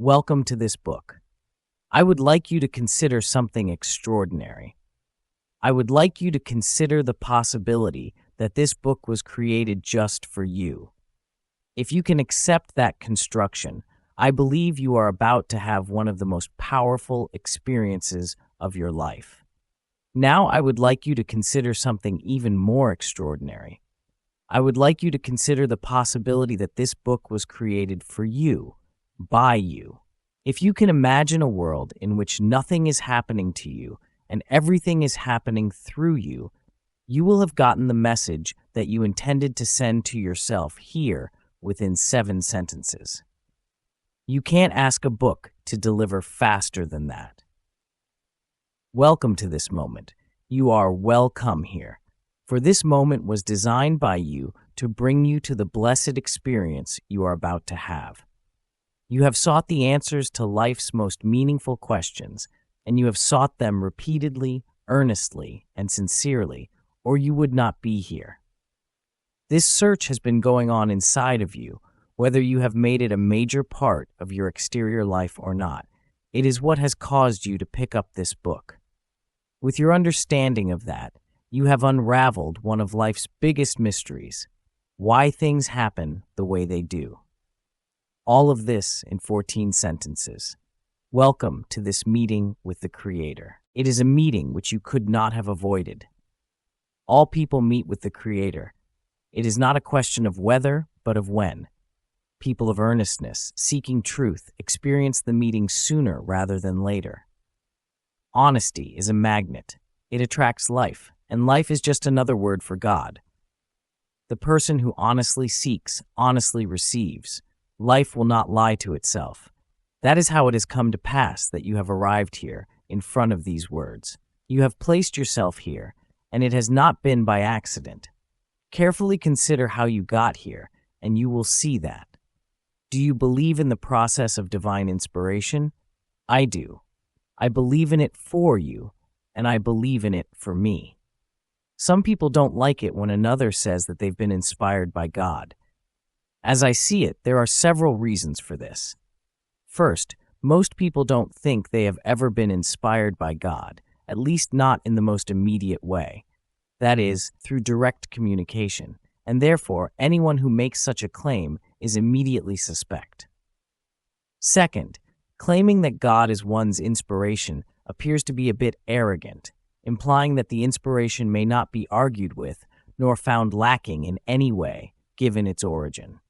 Welcome to this book. I would like you to consider something extraordinary. I would like you to consider the possibility that this book was created just for you. If you can accept that construction, I believe you are about to have one of the most powerful experiences of your life. Now I would like you to consider something even more extraordinary. I would like you to consider the possibility that this book was created for you, by you. If you can imagine a world in which nothing is happening to you and everything is happening through you, you will have gotten the message that you intended to send to yourself here within 7 sentences. You can't ask a book to deliver faster than that. Welcome to this moment. You are welcome here, for this moment was designed by you to bring you to the blessed experience you are about to have. You have sought the answers to life's most meaningful questions, and you have sought them repeatedly, earnestly, and sincerely, or you would not be here. This search has been going on inside of you, whether you have made it a major part of your exterior life or not. It is what has caused you to pick up this book. With your understanding of that, you have unraveled one of life's biggest mysteries: why things happen the way they do. All of this in 14 sentences. Welcome to this meeting with the Creator. It is a meeting which you could not have avoided. All people meet with the Creator. It is not a question of whether, but of when. People of earnestness, seeking truth, experience the meeting sooner rather than later. Honesty is a magnet. It attracts life, and life is just another word for God. The person who honestly seeks, honestly receives. Life will not lie to itself. That is how it has come to pass that you have arrived here, in front of these words. You have placed yourself here, and it has not been by accident. Carefully consider how you got here, and you will see that. Do you believe in the process of divine inspiration? I do. I believe in it for you, and I believe in it for me. Some people don't like it when another says that they've been inspired by God. As I see it, there are several reasons for this. First, most people don't think they have ever been inspired by God, at least not in the most immediate way. That is, through direct communication, and therefore anyone who makes such a claim is immediately suspect. Second, claiming that God is one's inspiration appears to be a bit arrogant, implying that the inspiration may not be argued with nor found lacking in any way, given its origin.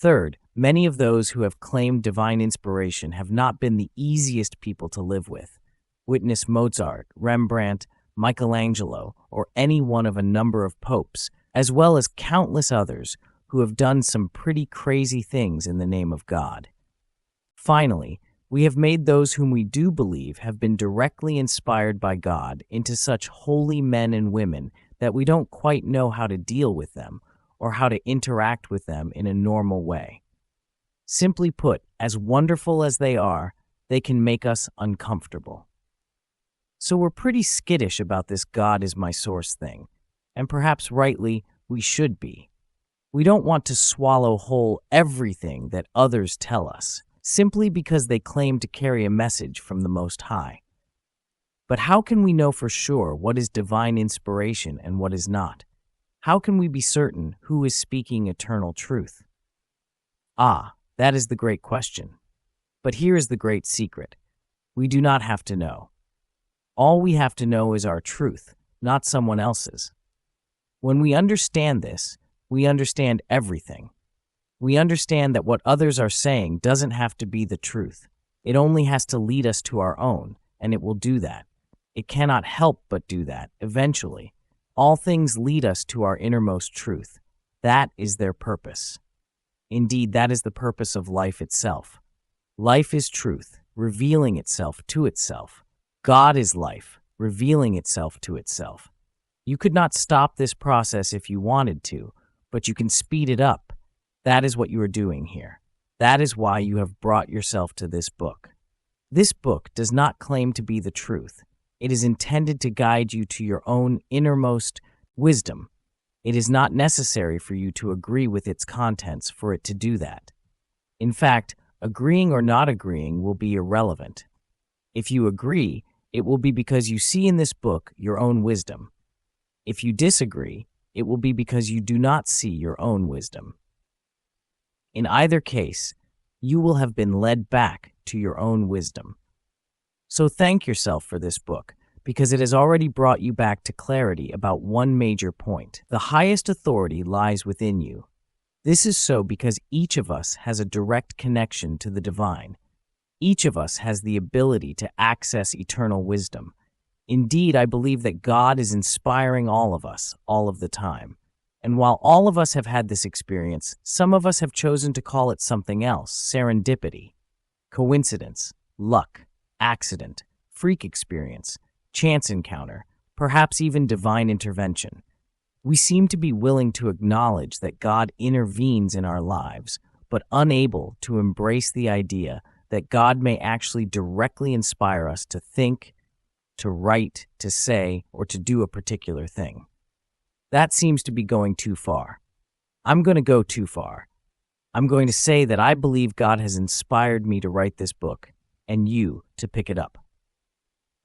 Third, many of those who have claimed divine inspiration have not been the easiest people to live with. Witness Mozart, Rembrandt, Michelangelo, or any one of a number of popes, as well as countless others who have done some pretty crazy things in the name of God. Finally, we have made those whom we do believe have been directly inspired by God into such holy men and women that we don't quite know how to deal with them or how to interact with them in a normal way. Simply put, as wonderful as they can make us uncomfortable. So we're pretty skittish about this God is my source thing, and perhaps rightly, we should be. We don't want to swallow whole everything that others tell us, simply because they claim to carry a message from the Most High. But how can we know for sure what is divine inspiration and what is not? How can we be certain who is speaking eternal truth? That is the great question. But here is the great secret. We do not have to know. All we have to know is our truth, not someone else's. When we understand this, we understand everything. We understand that what others are saying doesn't have to be the truth. It only has to lead us to our own, and it will do that. It cannot help but do that, eventually. All things lead us to our innermost truth. That is their purpose. Indeed, that is the purpose of life itself. Life is truth, revealing itself to itself. God is life, revealing itself to itself. You could not stop this process if you wanted to, but you can speed it up. That is what you are doing here. That is why you have brought yourself to this book. This book does not claim to be the truth. It is intended to guide you to your own innermost wisdom. It is not necessary for you to agree with its contents for it to do that. In fact, Agreeing or not agreeing will be irrelevant. If you agree, it will be because you see in this book your own wisdom. If you disagree, it will be because you do not see your own wisdom. In either case, you will have been led back to your own wisdom. So thank yourself for this book, because it has already brought you back to clarity about one major point. The highest authority lies within you. This is so because each of us has a direct connection to the divine. Each of us has the ability to access eternal wisdom. Indeed, I believe that God is inspiring all of us, all of the time. And while all of us have had this experience, some of us have chosen to call it something else: serendipity, coincidence, luck, accident, freak experience, chance encounter, perhaps even divine intervention. We seem to be willing to acknowledge that God intervenes in our lives, but unable to embrace the idea that God may actually directly inspire us to think, to write, to say, or to do a particular thing. That seems to be going too far. I'm going to go too far. I'm going to say that I believe God has inspired me to write this book, and you to pick it up.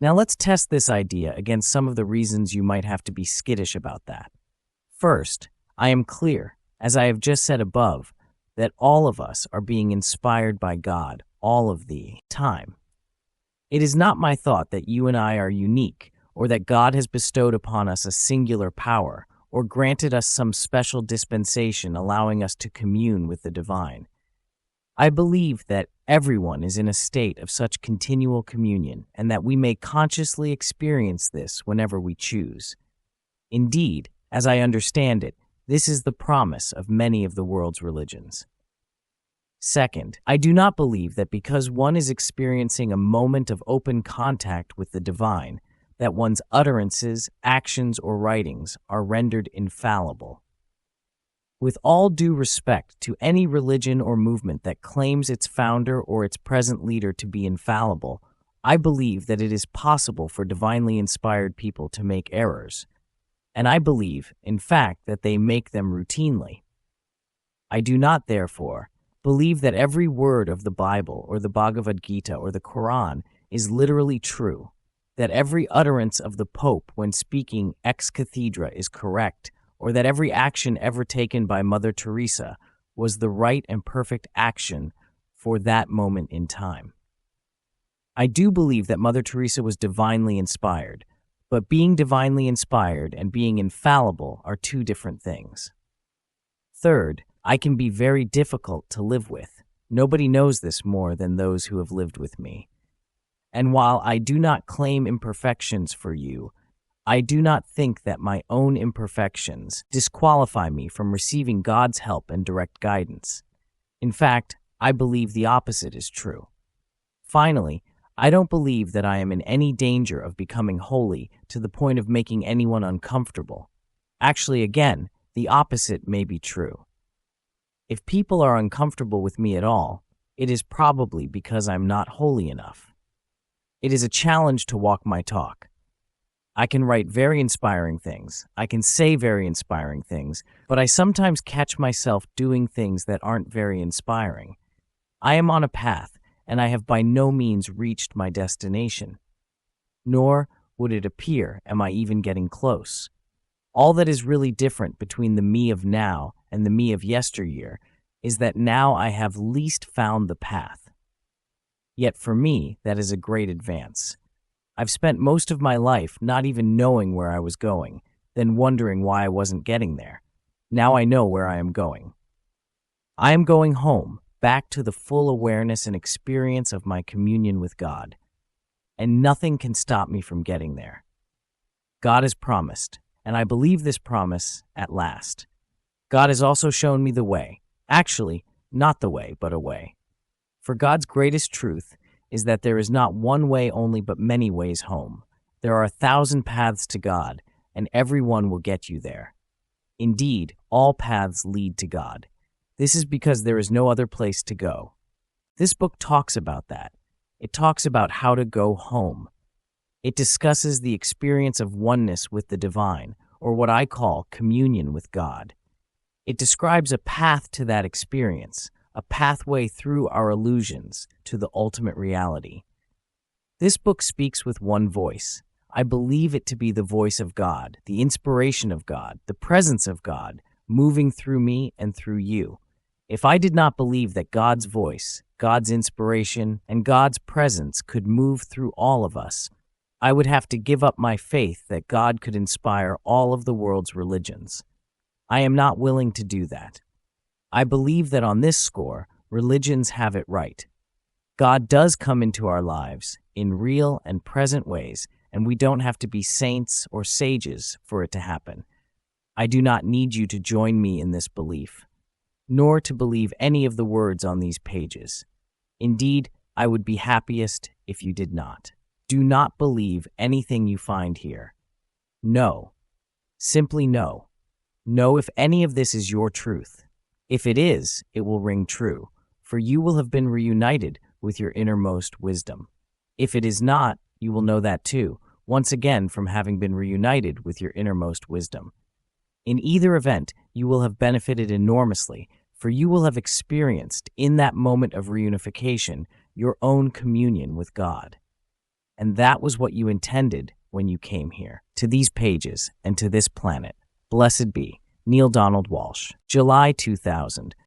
Now let's test this idea against some of the reasons you might have to be skittish about that. First, I am clear, as I have just said above, that all of us are being inspired by God all of the time. It is not my thought that you and I are unique, or that God has bestowed upon us a singular power, or granted us some special dispensation allowing us to commune with the divine. I believe that everyone is in a state of such continual communion, and that we may consciously experience this whenever we choose. Indeed, as I understand it, this is the promise of many of the world's religions. Second, I do not believe that because one is experiencing a moment of open contact with the divine, that one's utterances, actions, or writings are rendered infallible. With all due respect to any religion or movement that claims its founder or its present leader to be infallible, I believe that it is possible for divinely inspired people to make errors, and I believe, in fact, that they make them routinely. I do not, therefore, believe that every word of the Bible or the Bhagavad Gita or the Quran is literally true, that every utterance of the Pope when speaking ex cathedra is correct, or that every action ever taken by Mother Teresa was the right and perfect action for that moment in time. I do believe that Mother Teresa was divinely inspired, but being divinely inspired and being infallible are two different things. Third, I can be very difficult to live with. Nobody knows this more than those who have lived with me. And while I do not claim imperfections for you, I do not think that my own imperfections disqualify me from receiving God's help and direct guidance. In fact, I believe the opposite is true. Finally, I don't believe that I am in any danger of becoming holy to the point of making anyone uncomfortable. Actually, again, the opposite may be true. If people are uncomfortable with me at all, it is probably because I'm not holy enough. It is a challenge to walk my talk. I can write very inspiring things, I can say very inspiring things, but I sometimes catch myself doing things that aren't very inspiring. I am on a path, and I have by no means reached my destination. Nor, would it appear, am I even getting close. All that is really different between the me of now and the me of yesteryear is that now I have least found the path. Yet for me, that is a great advance. I've spent most of my life not even knowing where I was going, then wondering why I wasn't getting there. Now I know where I am going. I am going home, back to the full awareness and experience of my communion with God, and nothing can stop me from getting there. God has promised, and I believe this promise at last. God has also shown me the way. Actually, not the way, but a way. For God's greatest truth is that there is not one way only but many ways home. There are 1,000 paths to God, and every one will get you there. Indeed, all paths lead to God. This is because there is no other place to go. This book talks about that. It talks about how to go home. It discusses the experience of oneness with the divine, or what I call communion with God. It describes a path to that experience, a pathway through our illusions to the ultimate reality. This book speaks with one voice. I believe it to be the voice of God, the inspiration of God, the presence of God, moving through me and through you. If I did not believe that God's voice, God's inspiration, and God's presence could move through all of us, I would have to give up my faith that God could inspire all of the world's religions. I am not willing to do that. I believe that on this score, religions have it right. God does come into our lives in real and present ways, and we don't have to be saints or sages for it to happen. I do not need you to join me in this belief, nor to believe any of the words on these pages. Indeed, I would be happiest if you did not. Do not believe anything you find here. No. Simply no. No if any of this is your truth. If it is, it will ring true, for you will have been reunited with your innermost wisdom. If it is not, you will know that too, once again from having been reunited with your innermost wisdom. In either event, you will have benefited enormously, for you will have experienced, in that moment of reunification, your own communion with God. And that was what you intended when you came here, to these pages and to this planet. Blessed be. Neale Donald Walsch, July 2000.